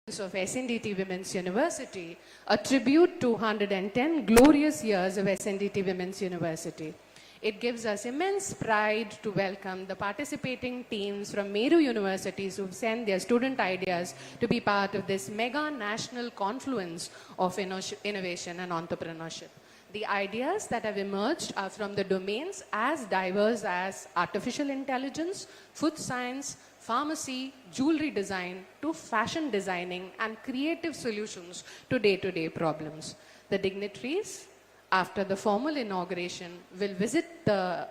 of SNDT Women's University, a tribute to 110 glorious years of SNDT Women's University. It gives us immense pride to welcome the participating teams from Meru universities who've sent their student ideas to be part of this mega national confluence of innovation and entrepreneurship. The ideas that have emerged are from the domains as diverse as artificial intelligence, food science, pharmacy, jewelry design, to fashion designing and creative solutions to day-to-day problems. The dignitaries, after the formal inauguration, will visit the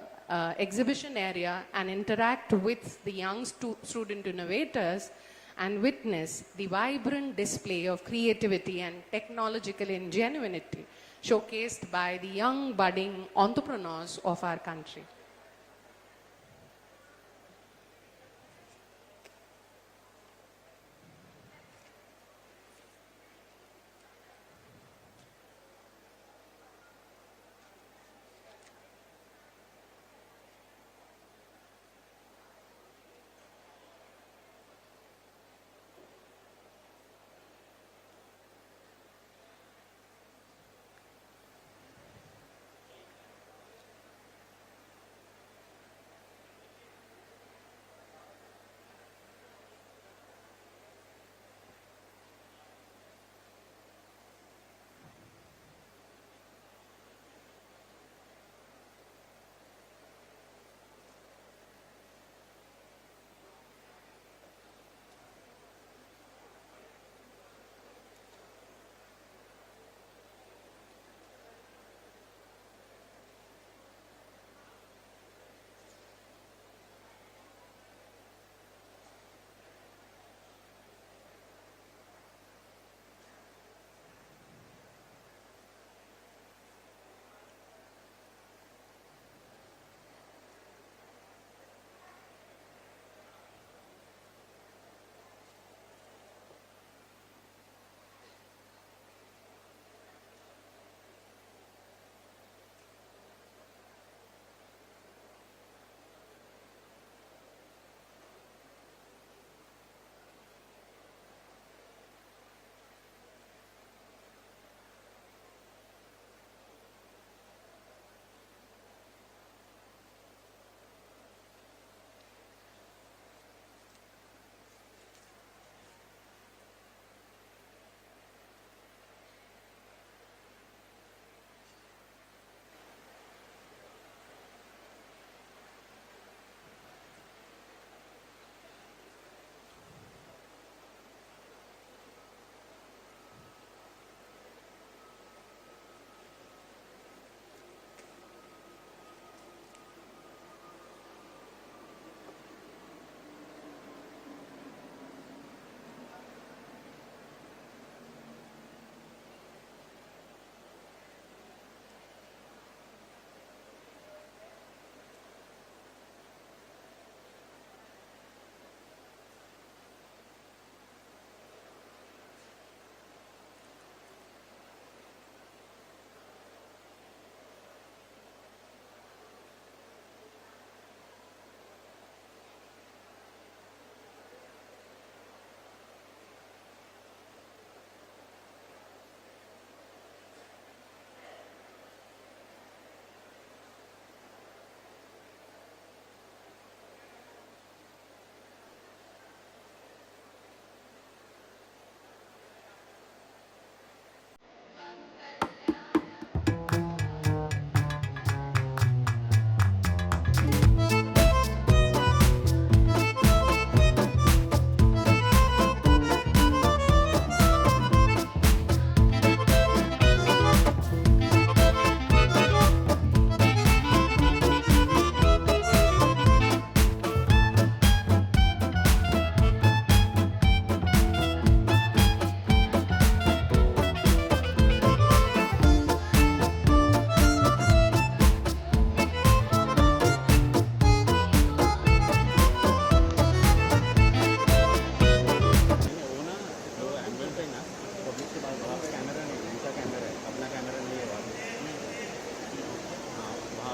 exhibition area and interact with the young student innovators and witness the vibrant display of creativity and technological ingenuity showcased by the young budding entrepreneurs of our country.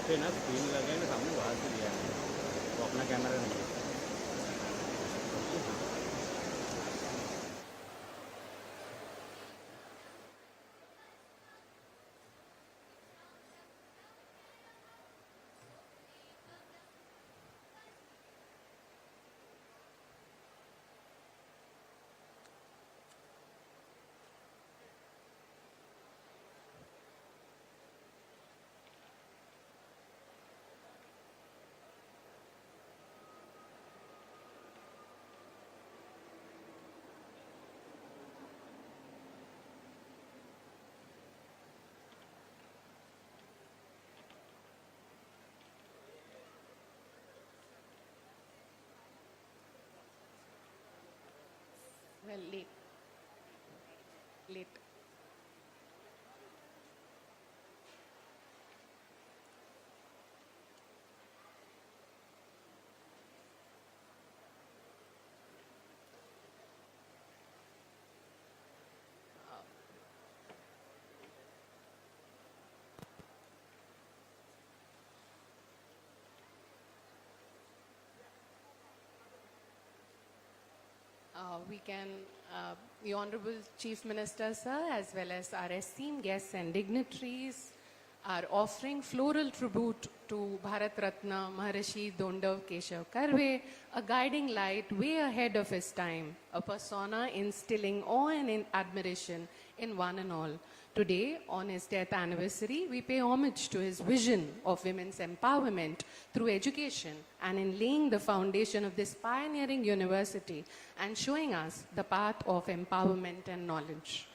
पे ना screen लगे ना सामने बाहर से लिया है, वो अपना कैमरा नहीं है। Well, late. Late. The Honorable Chief Minister, sir, as well as our esteemed guests and dignitaries, are offering floral tribute to Bharat Ratna Maharishi Dondav Keshav Karve, a guiding light way ahead of his time, a persona instilling awe and admiration in one and all. Today, on his death anniversary, we pay homage to his vision of women's empowerment through education and in laying the foundation of this pioneering university and showing us the path of empowerment and knowledge.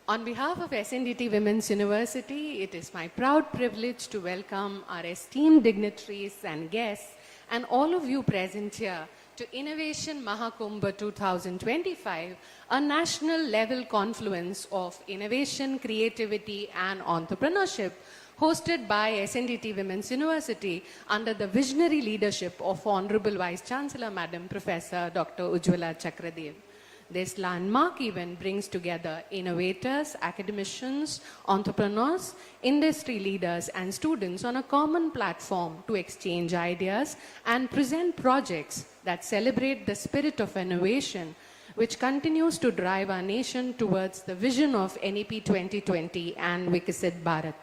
On behalf of SNDT Women's University, it is my proud privilege to welcome our esteemed dignitaries and guests and all of you present here to Innovation Mahakumbh 2025, a national level confluence of innovation, creativity and entrepreneurship hosted by SNDT Women's University under the visionary leadership of Honorable Vice Chancellor Madam Professor Dr. Ujjwala Chakradev. This landmark event brings together innovators, academicians, entrepreneurs, industry leaders, and students on a common platform to exchange ideas and present projects that celebrate the spirit of innovation, which continues to drive our nation towards the vision of NEP 2020 and Viksit Bharat.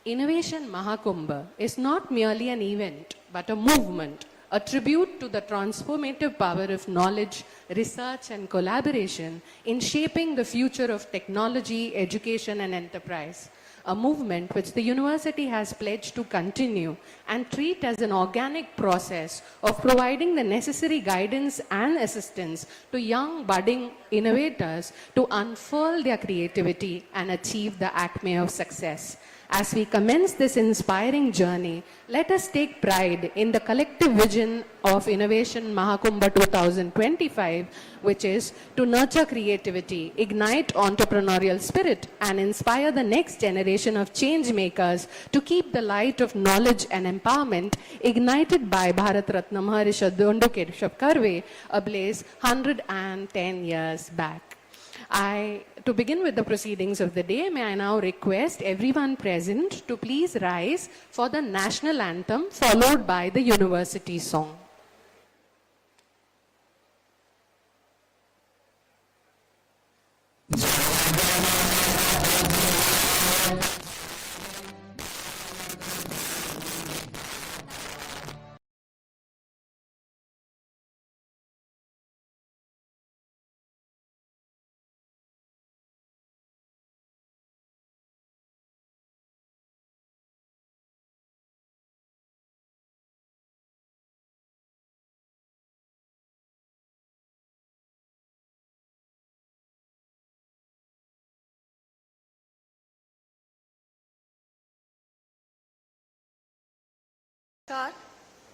Innovation Mahakumbh is not merely an event, but a movement, a tribute to the transformative power of knowledge, research and collaboration in shaping the future of technology, education and enterprise. A movement which the university has pledged to continue and treat as an organic process of providing the necessary guidance and assistance to young budding innovators to unfurl their creativity and achieve the acme of success. As we commence this inspiring journey, let us take pride in the collective vision of Innovation Mahakumbh 2025, which is to nurture creativity, ignite entrepreneurial spirit, and inspire the next generation of change makers to keep the light of knowledge and empowerment ignited by Bharat Ratna Maharishi Dondav Keshav Karve ablaze 110 years back. To begin with the proceedings of the day, may I now request everyone present to please rise for the national anthem followed by the university song.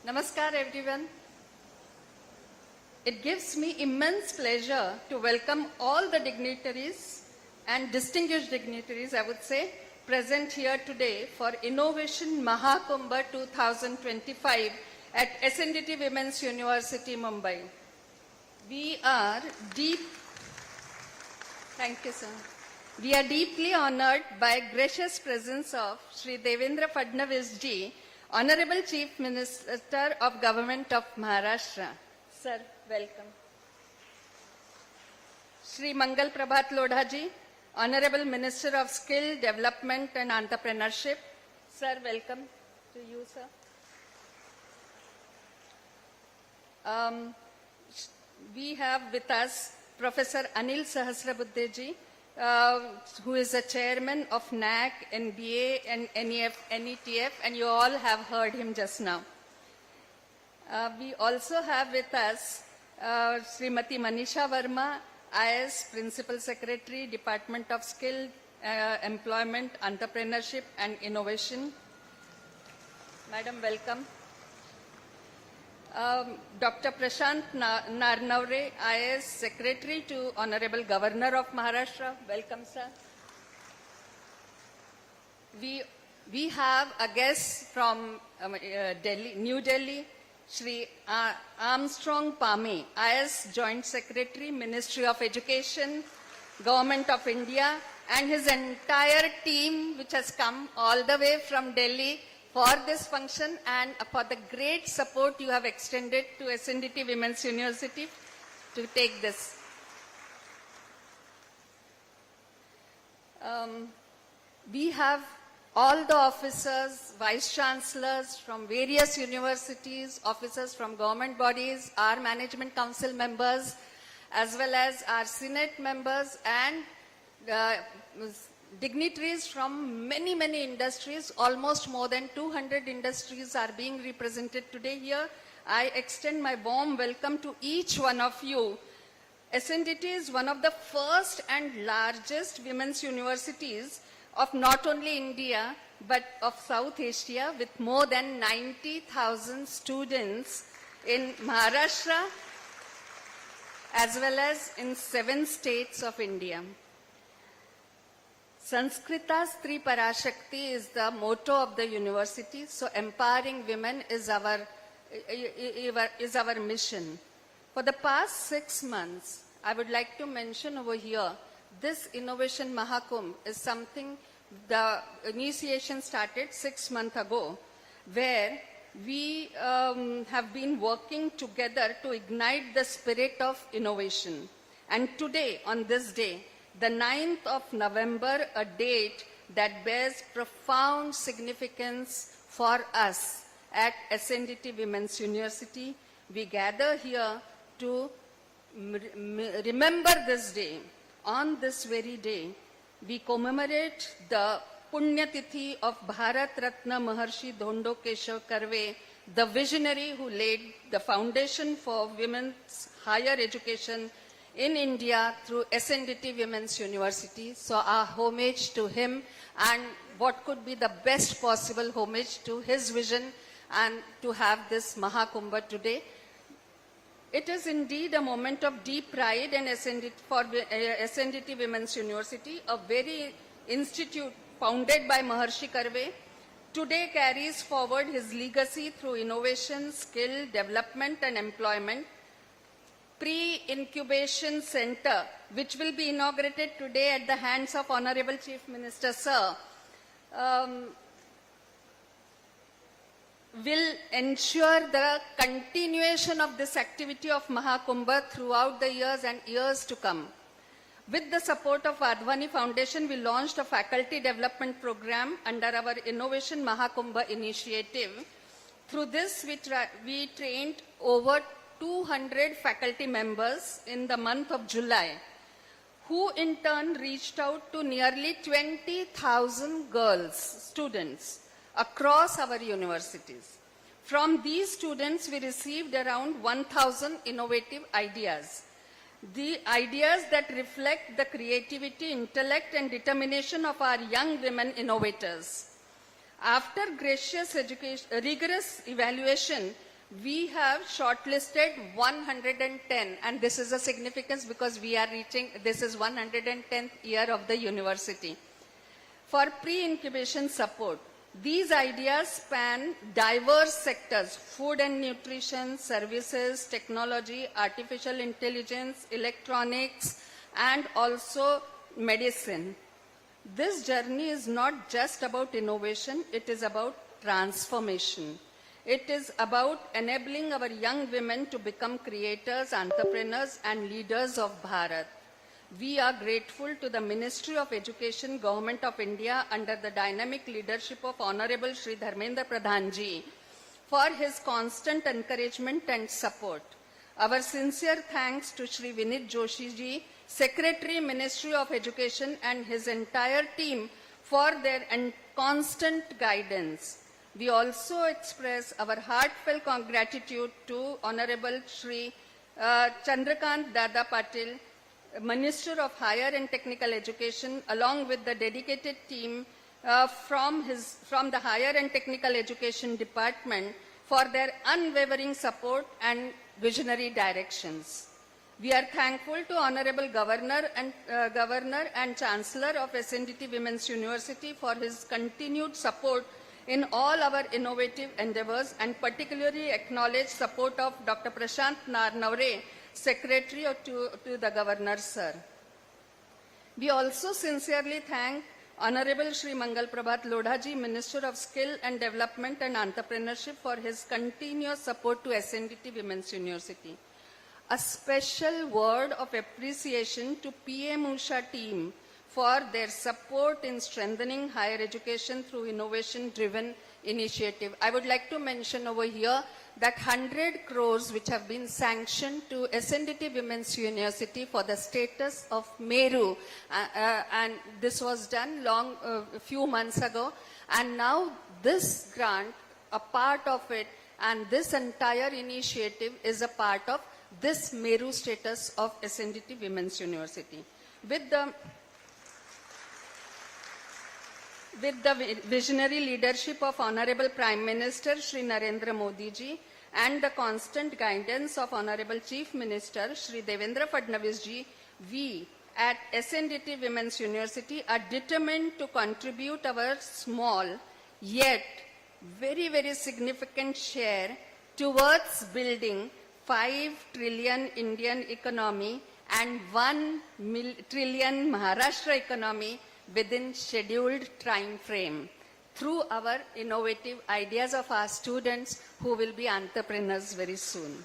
Namaskar everyone. It gives me immense pleasure to welcome all the dignitaries and distinguished dignitaries, I would say, present here today for Innovation Mahakumbh 2025 at SNDT Women's University, Mumbai. Thank you, sir. We are deeply honored by gracious presence of Shri Devendra Fadnavis ji, Honorable Chief Minister of Government of Maharashtra. Sir, welcome. Shri Mangal Prabhat Lodha ji, Honorable Minister of Skill, Development and Entrepreneurship. Sir, welcome to you, sir. We have with us Professor Anil Sahasrabuddhe ji, who is the chairman of NAC, NBA and NEF, NETF, and you all have heard him just now. We also have with us Srimati Manisha Verma, IS Principal Secretary, Department of Skill employment, entrepreneurship and innovation. Madam, welcome. Dr. Prashant Narnavre, IAS Secretary to Honorable Governor of Maharashtra. Welcome, sir. We have a guest from Delhi, New Delhi, Shri Armstrong Pame, IAS Joint Secretary, Ministry of Education, Government of India, and his entire team which has come all the way from Delhi for this function and for the great support you have extended to SNDT Women's University to take this. We have all the officers, vice chancellors from various universities, officers from government bodies, our management council members, as well as our senate members and dignitaries from many, many industries. Almost more than 200 industries are being represented today here. I extend my warm welcome to each one of you. SNDT is one of the first and largest women's universities of not only India, but of South Asia, with more than 90,000 students in Maharashtra, as well as in 7 states of India. Sanskrita Stri Parashakti is the motto of the university, so empowering women is our mission. For the past 6 months, I would like to mention over here, this Innovation Mahakumbh is something, the initiation started 6 months ago, where we have been working together to ignite the spirit of innovation. And today, on this day, the 9th of November, a date that bears profound significance for us at SNDT Women's University, we gather here to remember this day. On this very day, we commemorate the Punya Tithi of Bharat Ratna Maharshi Dhondo Keshav Karve, the visionary who laid the foundation for women's higher education in India through SNDT Women's University. So our homage to him, and what could be the best possible homage to his vision, and to have this Mahakumbha today. It is indeed a moment of deep pride in SNDT Women's University, a very institute founded by Maharshi Karve. Today carries forward his legacy through innovation, skill, development and employment. Pre-incubation center, which will be inaugurated today at the hands of Honorable Chief Minister, sir, will ensure the continuation of this activity of Mahakumbha throughout the years and years to come. With the support of Advani Foundation, we launched a faculty development program under our Innovation Mahakumbha initiative. Through this, we trained over 200 faculty members in the month of July, who in turn reached out to nearly 20,000 girls, students, across our universities. From these students, we received around 1,000 innovative ideas. The ideas that reflect the creativity, intellect, and determination of our young women innovators. After rigorous evaluation, we have shortlisted 110, and this is a significance because we are reaching, this is 110th year of the university, for pre-incubation support. These ideas span diverse sectors: food and nutrition, services, technology, artificial intelligence, electronics, and also medicine. This journey is not just about innovation, it is about transformation. It is about enabling our young women to become creators, entrepreneurs, and leaders of Bharat. We are grateful to the Ministry of Education, Government of India, under the dynamic leadership of Honorable Shri Dharmendra Pradhan Ji, for his constant encouragement and support. Our sincere thanks to Shri Vinit Joshi Ji, Secretary, Ministry of Education, and his entire team for their constant guidance. We also express our heartfelt gratitude to Honorable Shri Chandrakant Dada Patil, Minister of Higher and Technical Education, along with the dedicated team from the Higher and Technical Education Department for their unwavering support and visionary directions. We are thankful to Honorable Governor and Chancellor of SNDT Women's University for his continued support in all our innovative endeavors, and particularly acknowledge support of Dr. Prashant Narnavre, Secretary to the Governor, sir. We also sincerely thank Honorable Shri Mangal Prabhat Lodhaji, Minister of Skill and Development and Entrepreneurship, for his continuous support to SNDT Women's University. A special word of appreciation to PM Usha team for their support in strengthening higher education through innovation-driven initiative. I would like to mention over here that 100 crores which have been sanctioned to SNDT Women's University for the status of Meru, and this was done a few months ago, and now this grant, a part of it, and this entire initiative is a part of this Meru status of SNDT Women's University. With the visionary leadership of Honorable Prime Minister Shri Narendra Modi ji and the constant guidance of Honorable Chief Minister Shri Devendra Fadnavis ji, we at SNDT Women's University are determined to contribute our small yet very, very significant share towards building 5 trillion Indian economy and 1 trillion Maharashtra economy within scheduled time frame through our innovative ideas of our students who will be entrepreneurs very soon.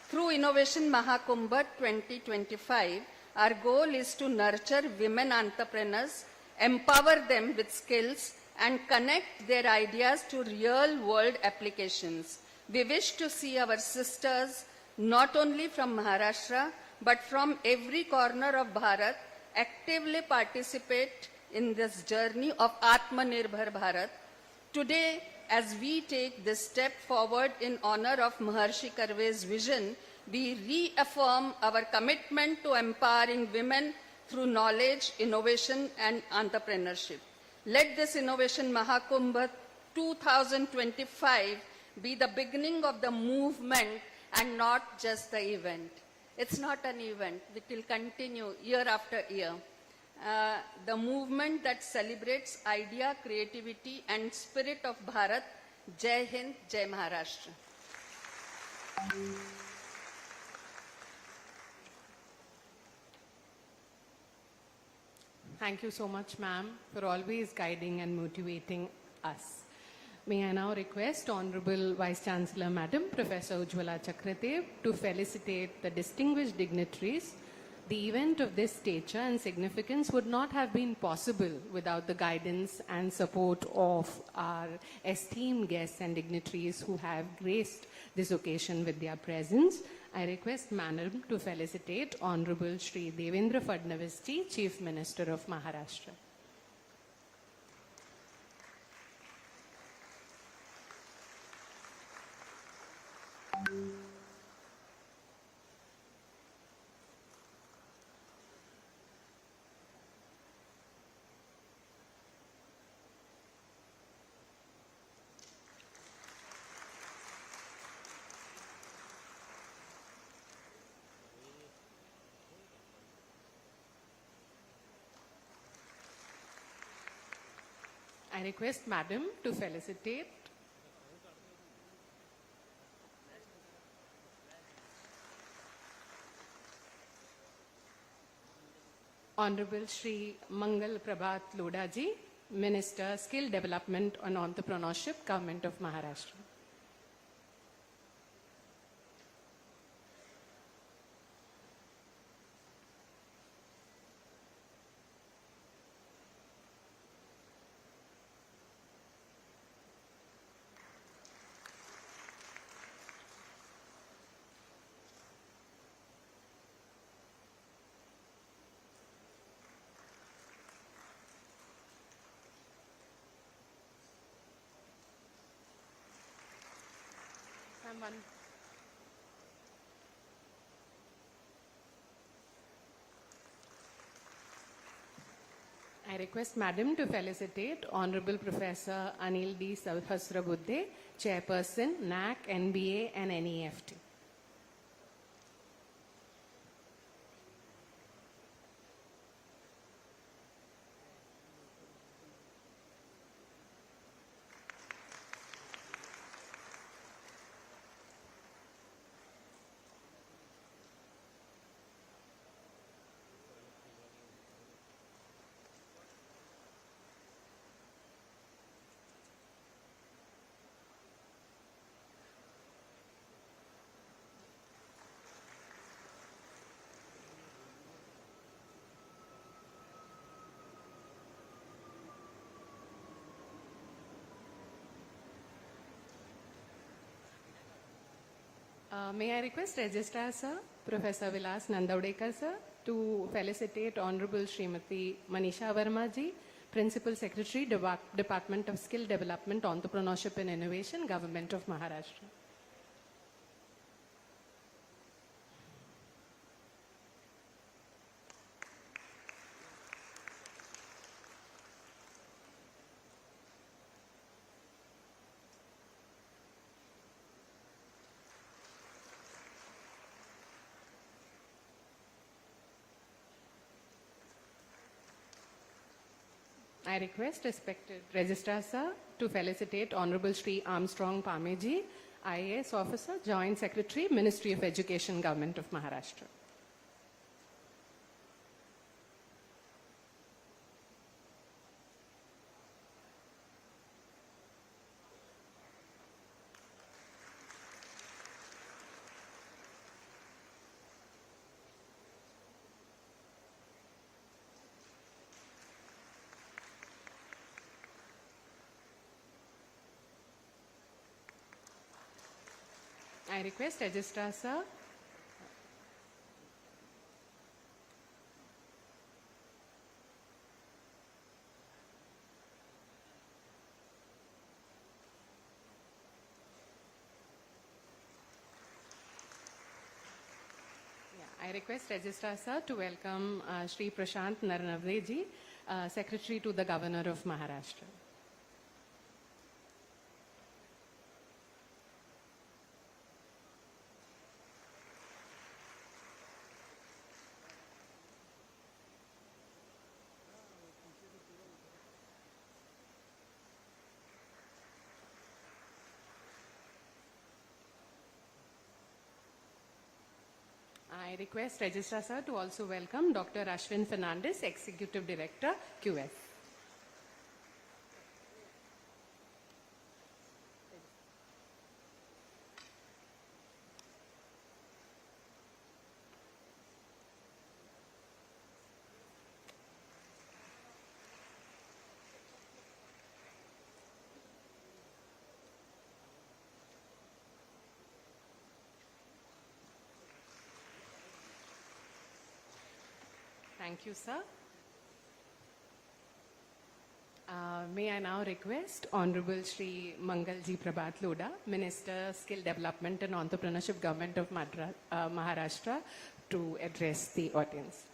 Through Innovation Mahakumbh 2025, our goal is to nurture women entrepreneurs, empower them with skills, and connect their ideas to real-world applications. We wish to see our sisters, not only from Maharashtra, but from every corner of Bharat, actively participate in this journey of Atmanirbhar Bharat. Today, as we take this step forward in honor of Maharshi Karve's vision, we reaffirm our commitment to empowering women through knowledge, innovation, and entrepreneurship. Let this Innovation Mahakumbh 2025 be the beginning of the movement and not just the event. It's not an event. It will continue year after year. The movement that celebrates idea, creativity, and spirit of Bharat. Jai Hind, Jai Maharashtra. Thank you so much, ma'am, for always guiding and motivating us. May I now request Honorable Vice Chancellor Madam Professor Ujjwala Chakradev to felicitate the distinguished dignitaries. The event of this stature and significance would not have been possible without the guidance and support of our esteemed guests and dignitaries who have graced this occasion with their presence. I request Madam to felicitate Honorable Shri Devendra Fadnavis ji, Chief Minister of Maharashtra. I request Madam to felicitate Honorable Shri Mangal Prabhat Lodhaji, Minister, Skill Development and Entrepreneurship, Government of Maharashtra. I request Madam to felicitate Honorable Professor Anil D. Sahasrabuddhe, Chairperson, NAC, NBA and NEFT. May I request Registrar Sir, Professor Vilas Nandavdekar Sir, to felicitate Honorable Srimati Manisha Verma Ji, Principal Secretary, Department of Skill Development, Entrepreneurship and Innovation, Government of Maharashtra. I request respected Registrar Sir to felicitate Honorable Shri Armstrong Pameji, IAS Officer, Joint Secretary, Ministry of Education, Government of Maharashtra. I request Registrar Sir I request Registrar Sir to welcome Shri Prashant Narnavde Ji, Secretary to the Governor of Maharashtra. I request Registrar Sir to also welcome Dr. Ashwin Fernandez, Executive Director, QS. Thank you, sir. May I now request Honorable Shri Mangalji Prabhat Loda, Minister, Skill Development and Entrepreneurship, Government of Maharashtra, to address the audience.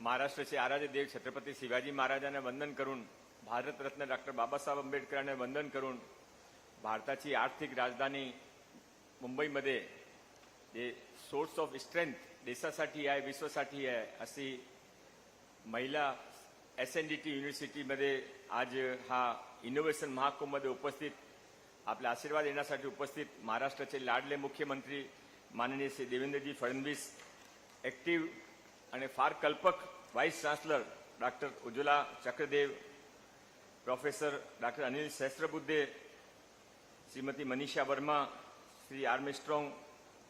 महाराष्ट्राचे आराध्य देव छत्रपती शिवाजी महाराजांना वंदन करून, Bharat Ratna doctor Babasaheb आंबेडकरांना वंदन करून, भारताची आर्थिक राजधानी मुंबईमध्ये जे सोर्स ऑफ स्ट्रेंथ देशासाठी आहे, विश्वासाठी आहे, अशी महिला SNDT युनिव्हर्सिटीमध्ये आज हा इनोव्हेशन महाकुंभमध्ये उपस्थित आपला आशीर्वाद देण्यासाठी उपस्थित महाराष्ट्राचे लाडले मुख्यमंत्री माननीय श्री देवेंद्रजी फडणवीस, ऍक्टिव्ह आणि फार कल्पक vice chancellor doctor Ujjwala Chakradev, professor doctor Anil Sahasrabuddhe, Shrimati Manisha Verma, Shri Armstrong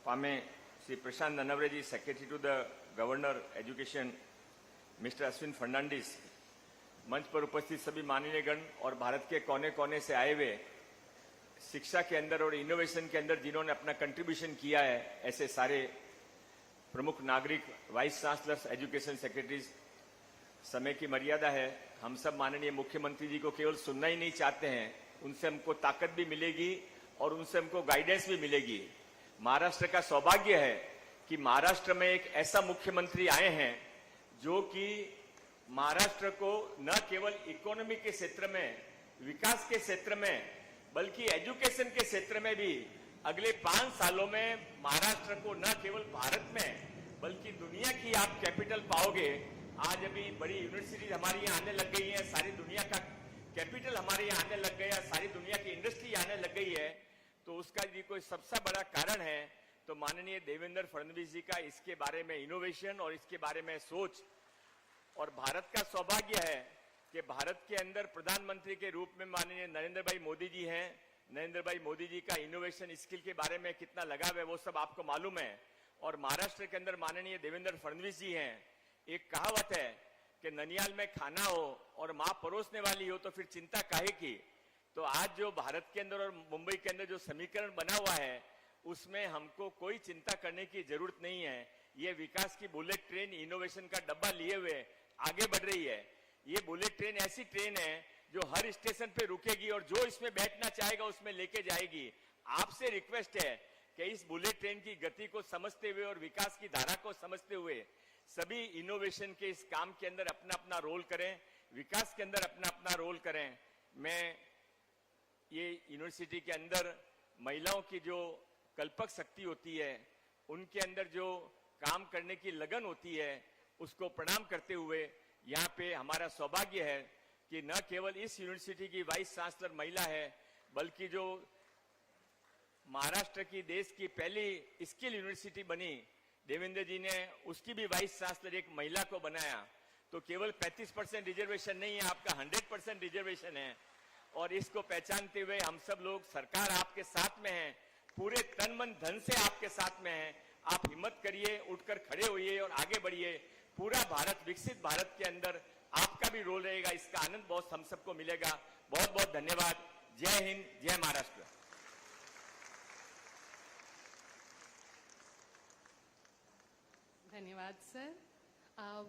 Pame, Shri Prashant Nanaware ji, secretary to the governor education, mister Ashwin Fernandes, मंच पर उपस्थित सभी माननीय गण और भारत के कोने कोने से आए हुए शिक्षा के अंदर और इनोवेशन के अंदर जिन्होंने अपना कंट्रीब्यूशन किया है, ऐसे सारे प्रमुख नागरिक, वाइस चांसलर्स, एजुकेशन सेक्रेटरीज। समय की मर्यादा है, हम सब माननीय मुख्यमंत्री जी को केवल सुनना ही नहीं चाहते हैं, उनसे हमको ताकत भी मिलेगी और उनसे हमको गाइडेंस भी मिलेगी। महाराष्ट्र का सौभाग्य है कि महाराष्ट्र में एक ऐसा मुख्यमंत्री आए हैं जो कि महाराष्ट्र को न केवल इकोनॉमी के क्षेत्र में, विकास के क्षेत्र में, बल्कि एजुकेशन के क्षेत्र में भी अगले 5 सालों में महाराष्ट्र को न केवल भारत में बल्कि दुनिया की आप कैपिटल पाओगे। आज अभी बड़ी यूनिवर्सिटीज हमारी यहाँ आने लग गई है, सारी दुनिया का कैपिटल हमारे यहाँ आने लग गया, सारी दुनिया की इंडस्ट्री आने लग गई है। तो उसका भी कोई सबसे बड़ा कारण है तो माननीय देवेंद्र फडणवीस जी का इसके बारे में इनोवेशन और इसके बारे में सोच। और भारत का सौभाग्य है कि भारत के अंदर प्रधानमंत्री के रूप में माननीय नरेंद्र भाई मोदी जी हैं। नरेंद्र भाई मोदी जी का इनोवेशन स्किल के बारे में कितना लगाव है वो सब आपको मालूम है। और महाराष्ट्र के अंदर माननीय देवेंद्र फडणवीस जी हैं। एक कहावत है कि ननियाल में खाना हो और मां परोसने वाली हो तो फिर चिंता काहे की। तो आज जो भारत के अंदर और मुंबई के अंदर जो समीकरण बना हुआ है उसमें हमको कोई चिंता करने की जरूरत नहीं है। ये विकास की बुलेट ट्रेन इनोवेशन का डब्बा लिए हुए आगे बढ़ रही है। ये बुलेट ट्रेन ऐसी ट्रेन है जो हर स्टेशन पे रुकेगी और जो इसमें बैठना चाहेगा उसमें लेके जाएगी। आपसे रिक्वेस्ट है कि इस बुलेट ट्रेन की गति को समझते हुए और विकास की धारा को समझते हुए सभी इनोवेशन के इस काम के अंदर अपना अपना रोल करें, विकास के अंदर अपना अपना रोल करें। मैं ये यूनिवर्सिटी के अंदर महिलाओं की जो कल्पक शक्ति होती है, उनके अंदर जो काम करने की लगन होती है, उसको प्रणाम करते हुए यहाँ पे हमारा सौभाग्य है कि न केवल इस यूनिवर्सिटी की वाइस चांसलर महिला है बल्कि जो महाराष्ट्र की देश की पहली स्किल यूनिवर्सिटी बनी देवेंद्र जी ने, उसकी भी वाइस चांसलर एक महिला को बनाया। तो केवल 35% रिजर्वेशन नहीं है, आपका 100% रिजर्वेशन है। और इसको पहचानते हुए हम सब लोग, सरकार आपके साथ में है, पूरे तन मन धन से आपके साथ में है। आप हिम्मत करिए, उठकर खड़े होइए और आगे बढ़िए। पूरा भारत, विकसित भारत के अंदर आपका भी रोल रहेगा, इसका आनंद बहुत हम सबको मिलेगा। बहुत बहुत धन्यवाद। जय हिंद, जय Maharashtra. Dhanyawad, sir.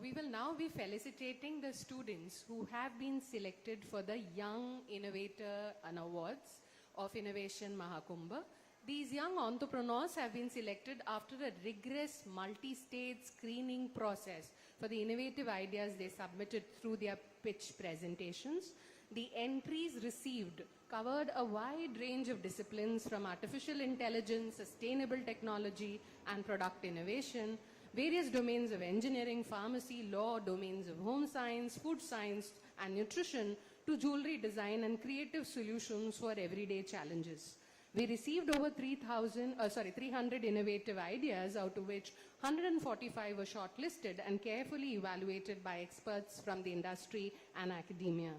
We will now be felicitating the students who have been selected for the Young Innovator Awards of Innovation Mahakumbha. These young entrepreneurs have been selected after a rigorous multi-stage screening process for the innovative ideas they submitted through their pitch presentations. The entries received covered a wide range of disciplines from artificial intelligence, sustainable technology, and product innovation, various domains of engineering, pharmacy, law, domains of home science, food science, and nutrition, to jewelry design and creative solutions for everyday challenges. We received over 300 innovative ideas, out of which 145 were shortlisted and carefully evaluated by experts from the industry and academia.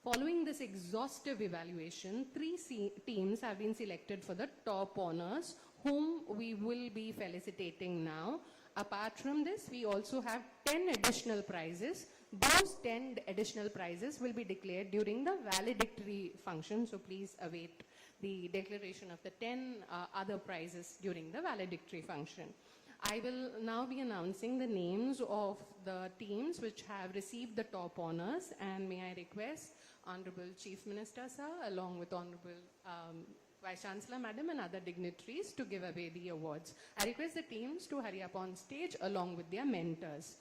Following this exhaustive evaluation, 3 teams have been selected for the top honors, whom we will be felicitating now. Apart from this, we also have 10 additional prizes. Those 10 additional prizes will be declared during the valedictory function, so please await the declaration of the 10 other prizes during the valedictory function. I will now be announcing the names of the teams which have received the top honors, and may I request Honorable Chief Minister sir, along with Honorable Vice Chancellor Madam and other dignitaries to give away the awards. I request the teams to hurry up on stage along with their mentors.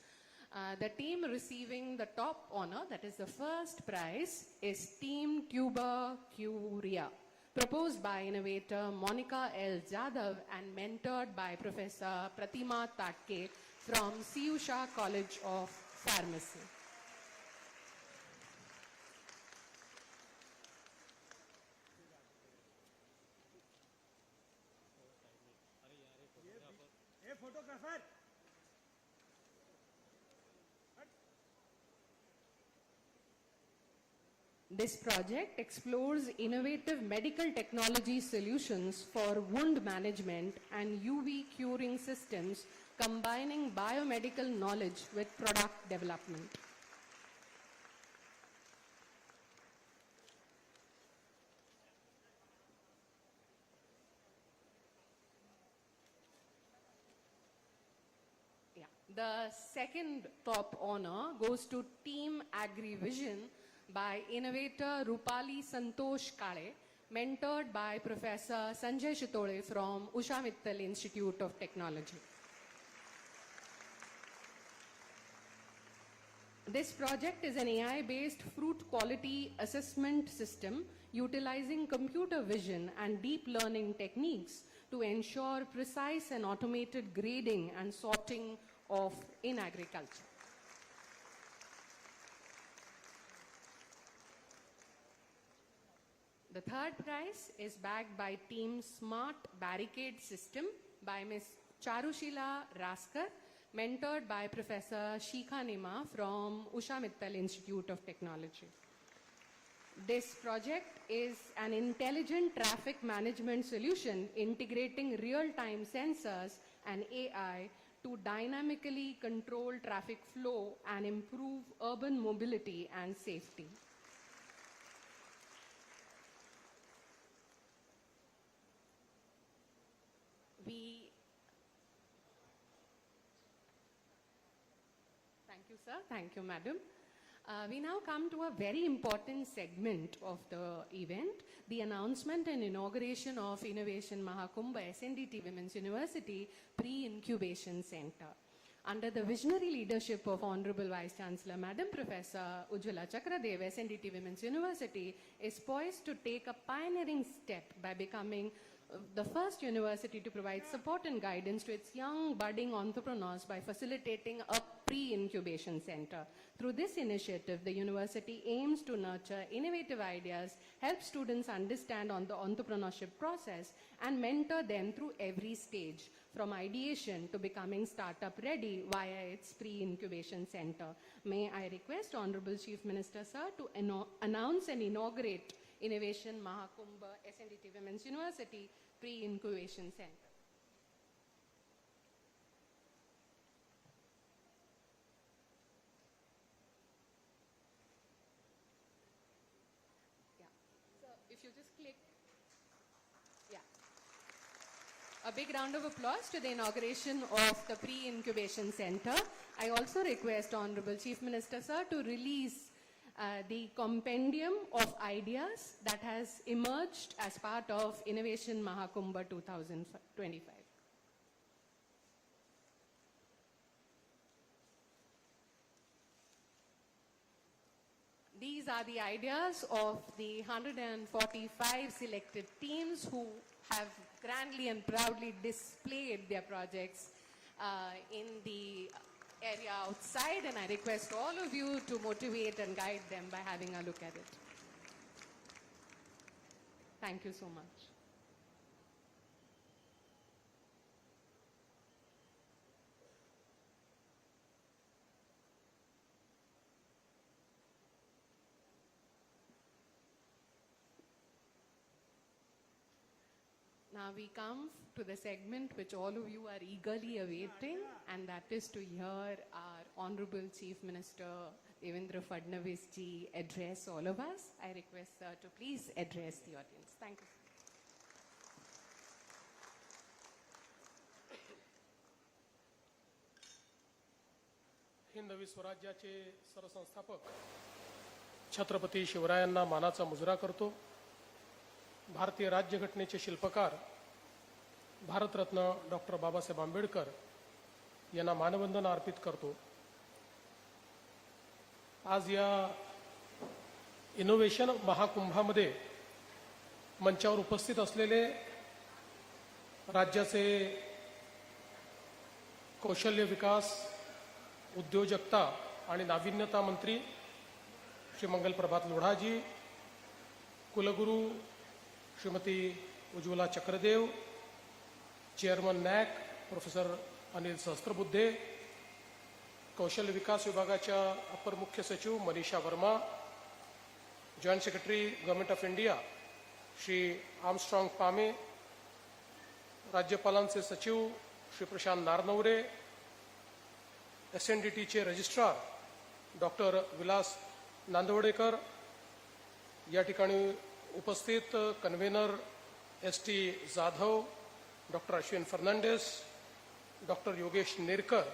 The team receiving the top honor, that is the first prize, is Team Tuber Curia, proposed by innovator Monica L. Jadhav and mentored by Professor Pratima Tatke from CU Shah College of Pharmacy. This project explores innovative medical technology solutions for wound management and UV curing systems, combining biomedical knowledge with product development. The second top honor goes to Team AgriVision by innovator Rupali Santosh Kale, mentored by Professor Sanjay Shitole from Usha Mittal Institute of Technology. This project is an AI-based fruit quality assessment system utilizing computer vision and deep learning techniques to ensure precise and automated grading and sorting in agriculture. The third prize is backed by Team Smart Barricade System by Ms. Charushila Raskar, mentored by Professor Shikha Nima from Usha Mittal Institute of Technology. This project is an intelligent traffic management solution integrating real-time sensors and AI to dynamically control traffic flow and improve urban mobility and safety. Thank you, sir. Thank you, madam. We now come to a very important segment of the event, the announcement and inauguration of Innovation Mahakumbh SNDT Women's University Pre-Incubation Center. Under the visionary leadership of Honorable Vice Chancellor Madam Professor Ujjwala Chakradev, SNDT Women's University is poised to take a pioneering step by becoming the first university to provide support and guidance to its young budding entrepreneurs by facilitating a pre-incubation center. Through this initiative, the university aims to nurture innovative ideas, help students understand on the entrepreneurship process, and mentor them through every stage, from ideation to becoming startup ready via its pre-incubation center. May I request Honorable Chief Minister, sir, to announce and inaugurate Innovation Mahakumbh SNDT Women's University Pre-Incubation Center. Yeah. So if you just click. Yeah. A big round of applause to the inauguration of the Pre-Incubation Center. I also request Honorable Chief Minister, sir, to release the compendium of ideas that has emerged as part of Innovation Mahakumbh 2025. These are the ideas of the 145 selected teams who have grandly and proudly displayed their projects in the area outside, and I request all of you to motivate and guide them by having a look at it. Thank you so much. Now we come to the segment which all of you are eagerly awaiting, and that is to hear our Honorable Chief Minister Devendra Fadnavis ji address all of us. I request sir to please address the audience. Thank you. Hindavi स्वराज्याचे सरसंस्थापक छत्रपती शिवरायांना मानाचा मुजरा करतो. भारतीय राज्यघटनेचे शिल्पकार Bharat Ratna doctor Babasaheb Ambedkar यांना मानवंदना अर्पित करतो. आज या इनोव्हेशन महाकुंभामध्ये मंचावर उपस्थित असलेले राज्याचे कौशल्य विकास, उद्योजकता आणि नाविन्यता मंत्री श्री मंगलप्रभात लोढाजी, कुलगुरू Shrimati Ujjwala Chakradev, chairman NAAC professor Anil Sahastrabuddhe, कौशल्य विकास विभागाच्या अपर मुख्य सचिव Manisha Verma, joint secretary government of India Shri Armstrong Pame, राज्यपालांचे सचिव श्री प्रशांत नारनवरे, SNDTचे रजिस्ट्रार डॉक्टर विलास नांदवडेकर, या ठिकाणी उपस्थित convener ST Jadhav, doctor Ashwin Fernandes, doctor Yogesh Nerkar,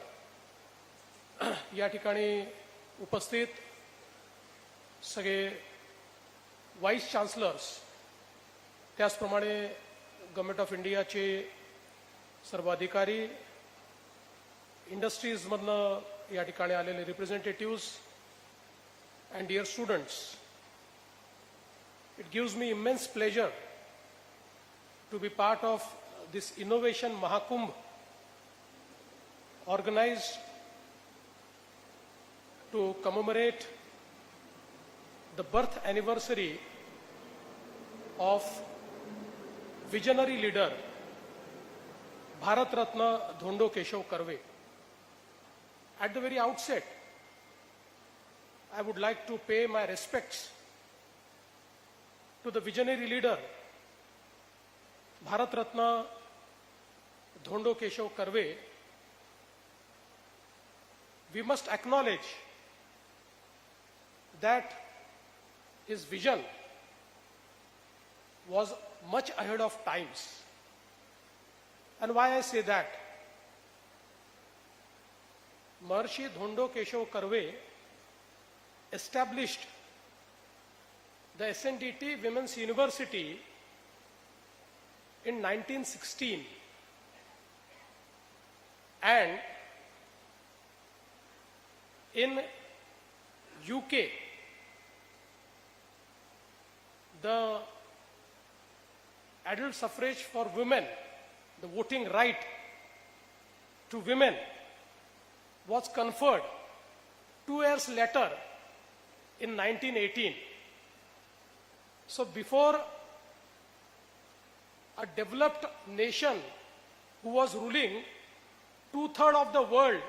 या ठिकाणी उपस्थित सगळे वाईस चान्सलर्स, त्याचप्रमाणे गव्हर्नमेंट ऑफ इंडियाचे सर्व अधिकारी, इंडस्ट्रीजमधनं या ठिकाणी आलेले representatives, and dear students, it gives me immense pleasure to be part of this Innovation Mahakumbh organized to commemorate the birth anniversary of visionary leader Bharat Ratna Dhondo Keshav Karve. At the very outset, I would like to pay my respects to the visionary leader Bharat Ratna Dhondo Keshav Karve. We must acknowledge that his vision was much ahead of times. And why I say that? Maharshi Dhondo Keshav Karve established the SNDT Women's University in 1916, and in UK, the adult suffrage for women, the voting right to women, was conferred 2 years later in 1918. So before a developed nation who was ruling 2/3 of the world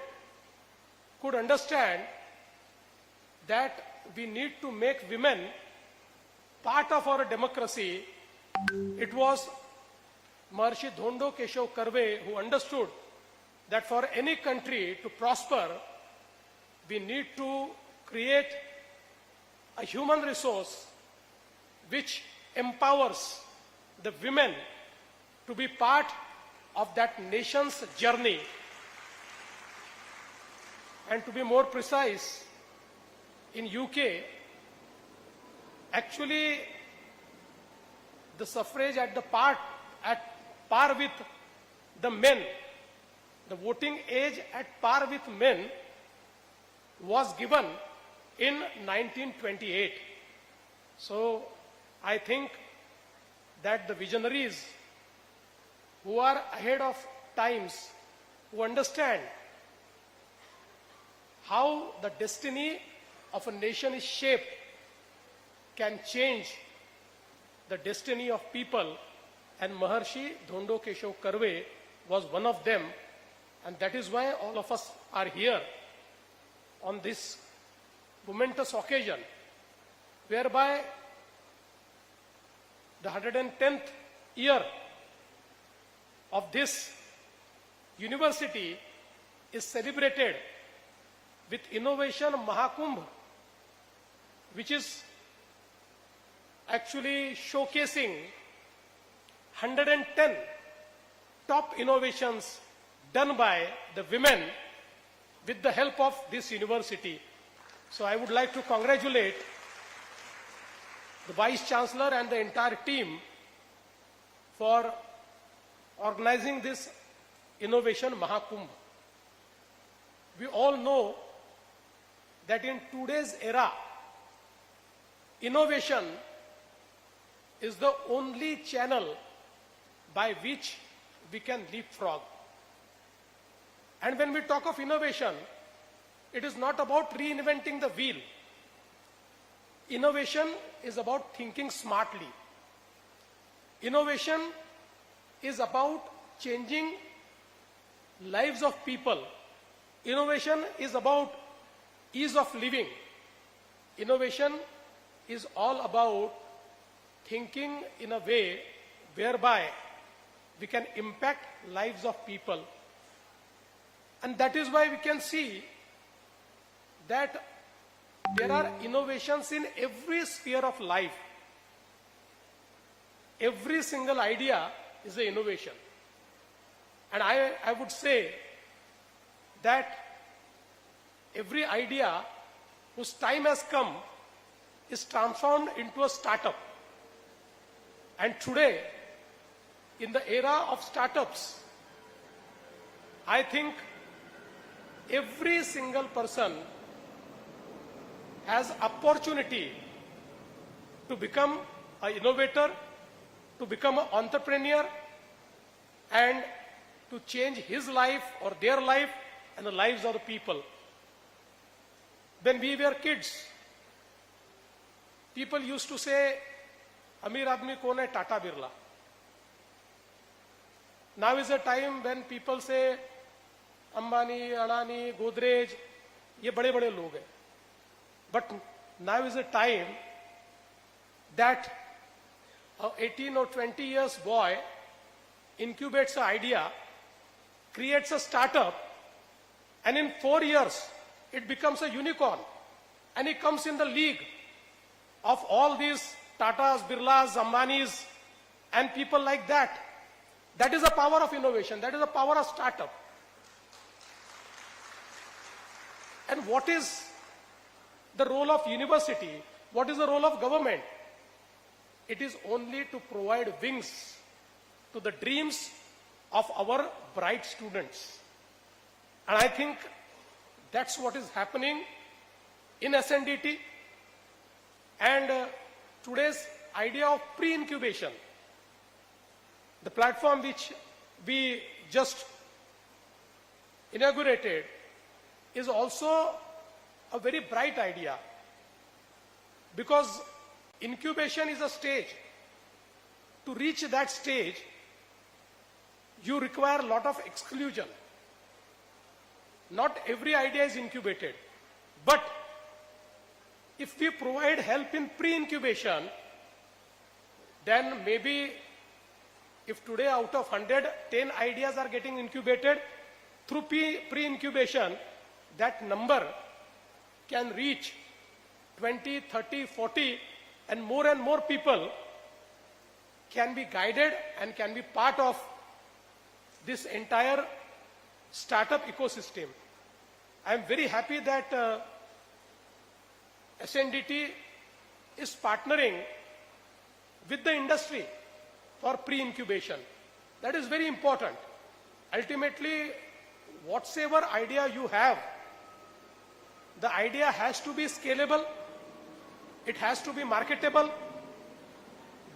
could understand that we need to make women part of our democracy, it was Maharshi Dhondo Keshav Karve who understood that for any country to prosper, we need to create a human resource which empowers the women to be part of that nation's journey. And to be more precise, in UK, actually the suffrage at par with the men, the voting age at par with men was given in 1928. So I think that the visionaries who are ahead of times, who understand how the destiny of a nation is shaped, can change the destiny of people, and Maharshi Dhondo Keshav Karve was one of them, and that is why all of us are here on this momentous occasion, whereby the 110th year of this university is celebrated with Innovation Mahakumbh, which is actually showcasing 110 top innovations done by the women with the help of this university. So I would like to congratulate the Vice Chancellor and the entire team for organizing this Innovation Mahakumbh. We all know that in today's era, innovation is the only channel by which we can leapfrog. And when we talk of innovation, it is not about reinventing the wheel. Innovation is about thinking smartly. Innovation is about changing lives of people. Innovation is about ease of living. Innovation is all about thinking in a way whereby we can impact lives of people. And that is why we can see that there are innovations in every sphere of life. Every single idea is an innovation. And I would say that every idea whose time has come is transformed into a startup. And today, in the era of startups, I think every single person has opportunity to become an innovator, to become an entrepreneur, and to change his life or their life and the lives of the people. When we were kids, people used to say, Amir Admi kaun hai? Tata Birla. Now is a time when people say, Ambani, Adani, Godrej, ye bade bade log hai. But now is a time that an 18 or 20 years boy incubates an idea, creates a startup, and in 4 years, it becomes a unicorn. And he comes in the league of all these Tatas, Birlas, Ambanis, and people like that. That is the power of innovation. That is the power of startup. And what is the role of university? What is the role of government? It is only to provide wings to the dreams of our bright students. And I think that's what is happening in SNDT. And today's idea of pre-incubation, the platform which we just inaugurated, is also a very bright idea, because incubation is a stage. To reach that stage, you require a lot of exclusion. Not every idea is incubated, but if we provide help in pre-incubation, then maybe if today out of 100, 10 ideas are getting incubated through pre-incubation, that number can reach 20, 30, 40, and more people can be guided and can be part of this entire startup ecosystem. I am very happy that SNDT is partnering with the industry for pre-incubation. That is very important. Ultimately, whatsoever idea you have, the idea has to be scalable, it has to be marketable,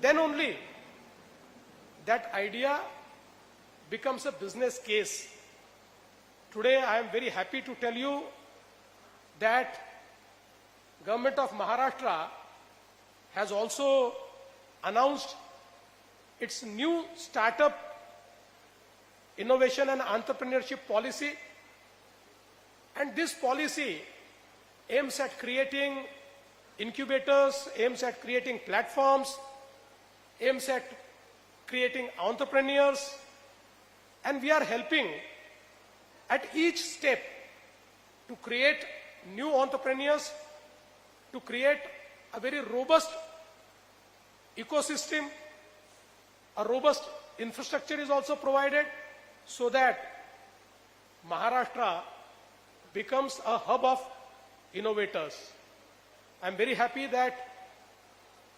then only that idea becomes a business case. Today I am very happy to tell you that Government of Maharashtra has also announced its new startup innovation and entrepreneurship policy, and this policy aims at creating incubators, aims at creating platforms, aims at creating entrepreneurs, and we are helping at each step to create new entrepreneurs, to create a very robust ecosystem. A robust infrastructure is also provided so that Maharashtra becomes a hub of innovators. I am very happy that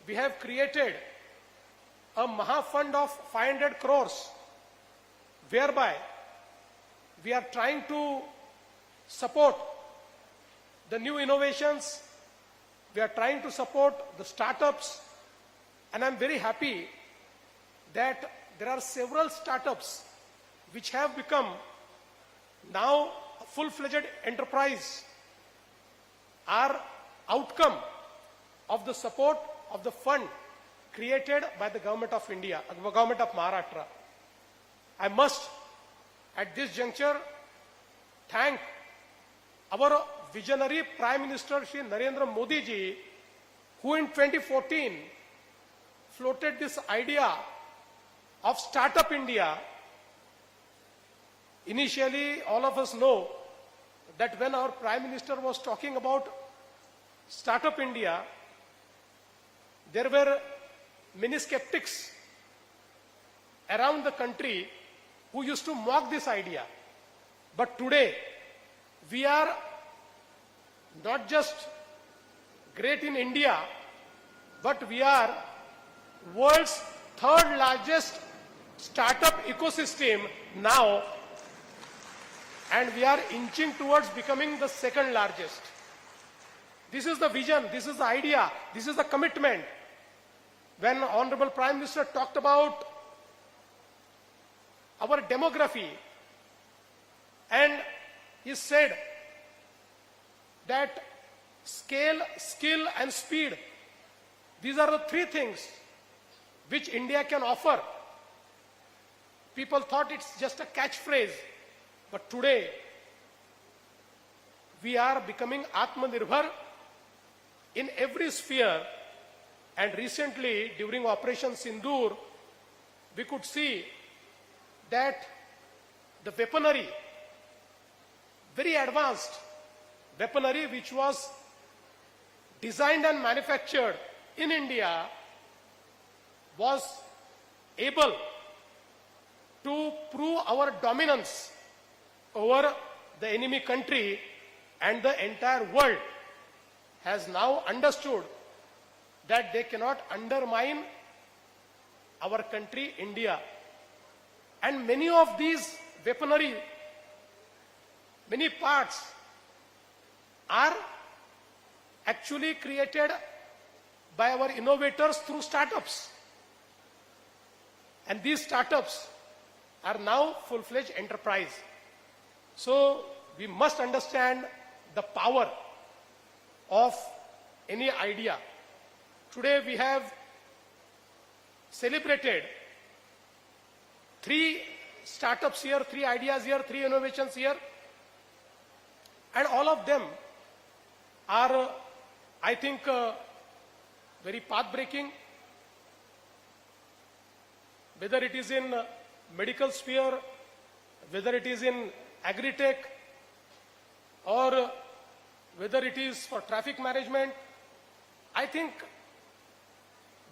we have created a Maha Fund of 500 crores, whereby we are trying to support the new innovations, we are trying to support the startups, and I am very happy that there are several startups which have become now a full-fledged enterprise, are outcome of the support of the fund created by the Government of India, the Government of Maharashtra. I must, at this juncture, thank our visionary Prime Minister Shri Narendra Modi ji, who in 2014 floated this idea of Startup India. Initially, all of us know that when our Prime Minister was talking about Startup India, there were many skeptics around the country who used to mock this idea. But today, we are not just great in India, but we are world's third largest startup ecosystem now, and we are inching towards becoming the second largest. This is the vision, this is the idea, this is the commitment. When Honorable Prime Minister talked about our demography, and he said that scale, skill and speed, these are the three things which India can offer. People thought it's just a catchphrase, but today we are becoming Atmanirbhar in every sphere. And recently, during Operation Sindoor, we could see that the weaponry, very advanced weaponry which was designed and manufactured in India, was able to prove our dominance over the enemy country, and the entire world has now understood that they cannot undermine our country, India. And many of these weaponry, many parts are actually created by our innovators through startups. And these startups are now full-fledged enterprise. So we must understand the power of any idea. Today we have celebrated 3 startups here, 3 ideas here, 3 innovations here, and all of them are, I think, very path-breaking. Whether it is in medical sphere, whether it is in agri-tech, or whether it is for traffic management, I think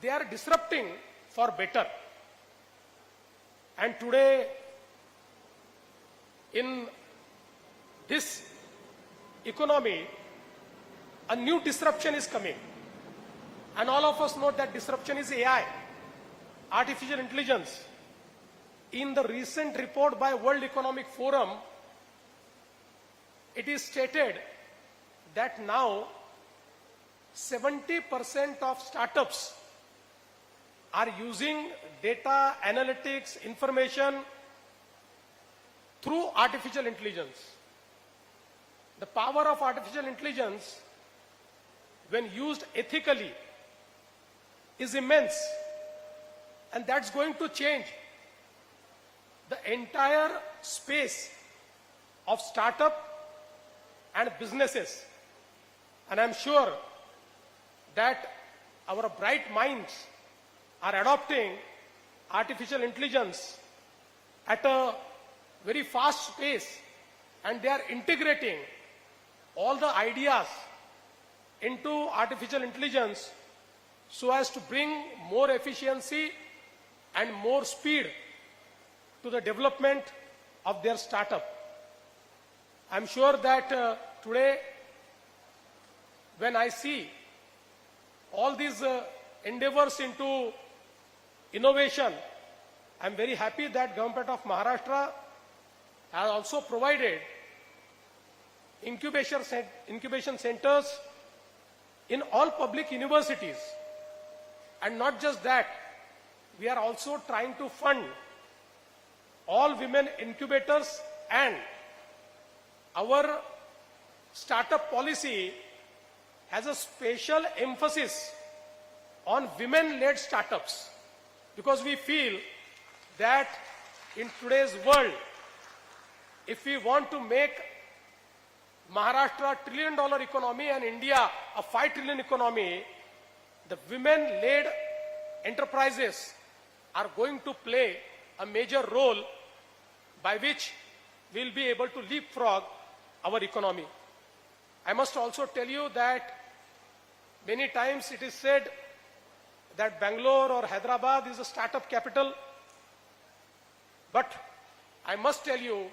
they are disrupting for better. And today, in this economy, a new disruption is coming. And all of us know that disruption is AI, artificial intelligence. In the recent report by World Economic Forum, it is stated that now 70% of startups are using data, analytics, information through artificial intelligence. The power of artificial intelligence, when used ethically, is immense. And that's going to change the entire space of startup and businesses. And I'm sure that our bright minds are adopting artificial intelligence at a very fast pace, and they are integrating all the ideas into artificial intelligence so as to bring more efficiency and more speed to the development of their startup. I'm sure that today, when I see all these endeavors into innovation, I'm very happy that Government of Maharashtra has also provided incubation centers in all public universities. And not just that, we are also trying to fund all women incubators, and our startup policy has a special emphasis on women-led startups, because we feel that in today's world, if we want to make Maharashtra a $1 trillion economy and India a $5 trillion economy, the women-led enterprises are going to play a major role by which we'll be able to leapfrog our economy. I must also tell you that many times it is said that Bangalore or Hyderabad is a startup capital, but I must tell you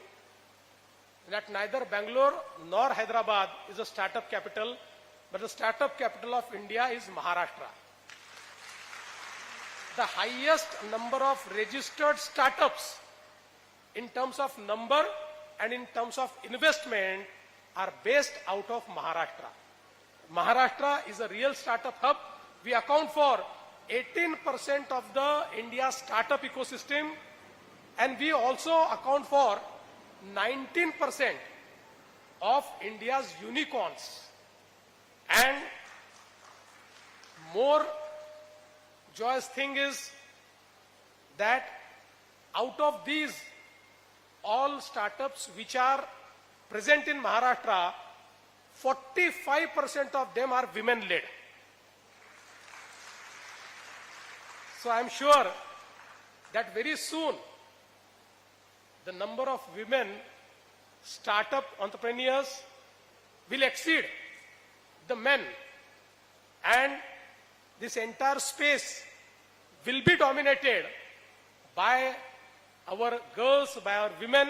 that neither Bangalore nor Hyderabad is a startup capital, but the startup capital of India is Maharashtra. The highest number of registered startups in terms of number and in terms of investment are based out of Maharashtra. Maharashtra is a real startup hub. We account for 18% of the India startup ecosystem, and we also account for 19% of India's unicorns. And more joyous thing is that out of these all startups which are present in Maharashtra, 45% of them are women-led. So I am sure that very soon the number of women startup entrepreneurs will exceed the men, and this entire space will be dominated by our girls, by our women.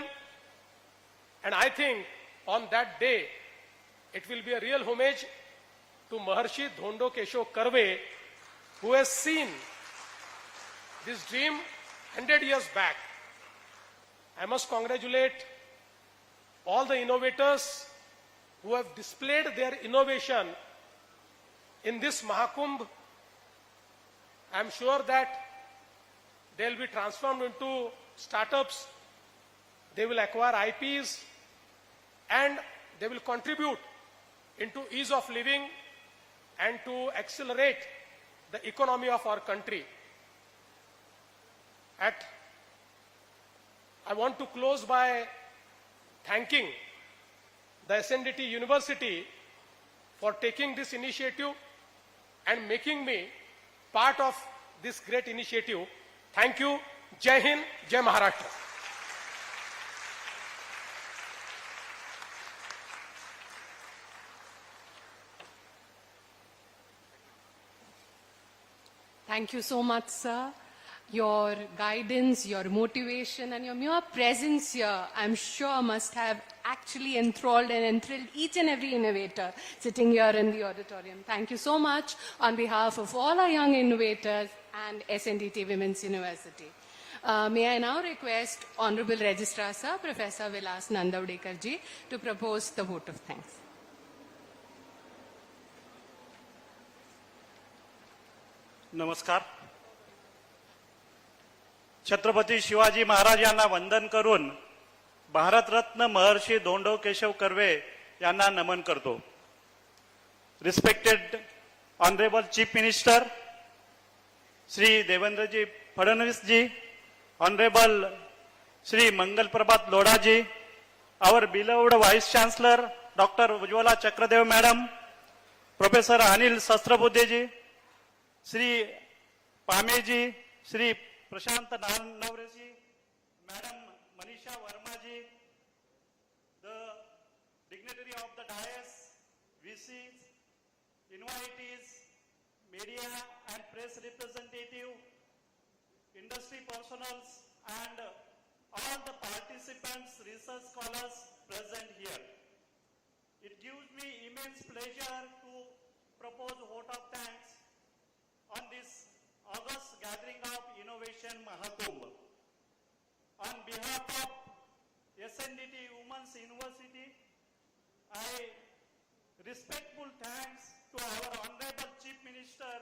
And I think on that day it will be a real homage to Maharshi Dhondo Keshav Karve, who has seen this dream 100 years back. I must congratulate all the innovators who have displayed their innovation in this Mahakumbh. I am sure that they will be transformed into startups, they will acquire IPs, and they will contribute into ease of living and to accelerate the economy of our country. I want to close by thanking the SNDT University for taking this initiative and making me part of this great initiative. Thank you. Jai Hind, Jai Maharashtra. Thank you so much, sir. Your guidance, your motivation, and your mere presence here, I'm sure must have actually enthralled and enthralled each and every innovator sitting here in the auditorium. Thank you so much on behalf of all our young innovators and SNDT Women's University. May I now request Honorable Registrar Sir, Professor Vilas Nandavdekar ji, to propose the vote of thanks. नमस्कार. छत्रपती शिवाजी महाराज यांना वंदन करून भारतरत्न महर्षी धोंडो केशव कर्वे यांना नमन करतो. Respected honourable chief minister Shri Devendraji Fadnavis ji, honourable Shri Mangal Prabhat Lodha ji, our beloved vice chancellor Dr. Ujjwala Chakradev madam, professor Anil Sahasrabuddhe ji, Shri Pame ji, Shri Prashant Navare ji, madam Manisha Verma ji, the dignitary of the dais, VCs, invitees, media and press representative, industry personals, and all the participants, research scholars present here. It gives me immense pleasure to propose vote of thanks on this August gathering of Innovation Mahakumbh. On behalf of SNDT Women's University, I respectful thanks to our Honorable Chief Minister,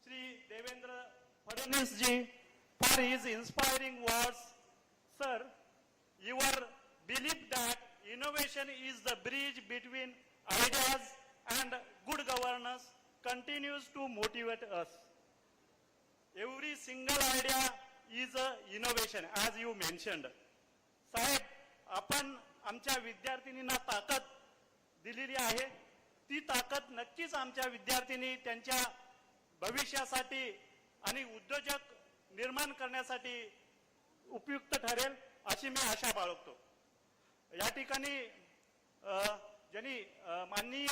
Shri Devendra Fadnavis ji, for his inspiring words. Sir, your belief that innovation is the bridge between ideas and good governance continues to motivate us. Every single idea is a innovation, as you mentioned. साहेब, आपण आमच्या विद्यार्थिनींना ताकद दिलेली आहे. ती ताकद नक्कीच आमच्या विद्यार्थिनी त्यांच्या भविष्यासाठी आणि उद्योजक निर्माण करण्यासाठी उपयुक्त ठरेल अशी मी आशा बाळगतो. या ठिकाणी ज्यांनी माननीय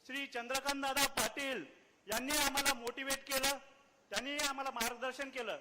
श्री चंद्रकांत दादा पाटील यांनी आम्हाला मोटिवेट केलं, त्यांनी आम्हाला मार्गदर्शन केलं.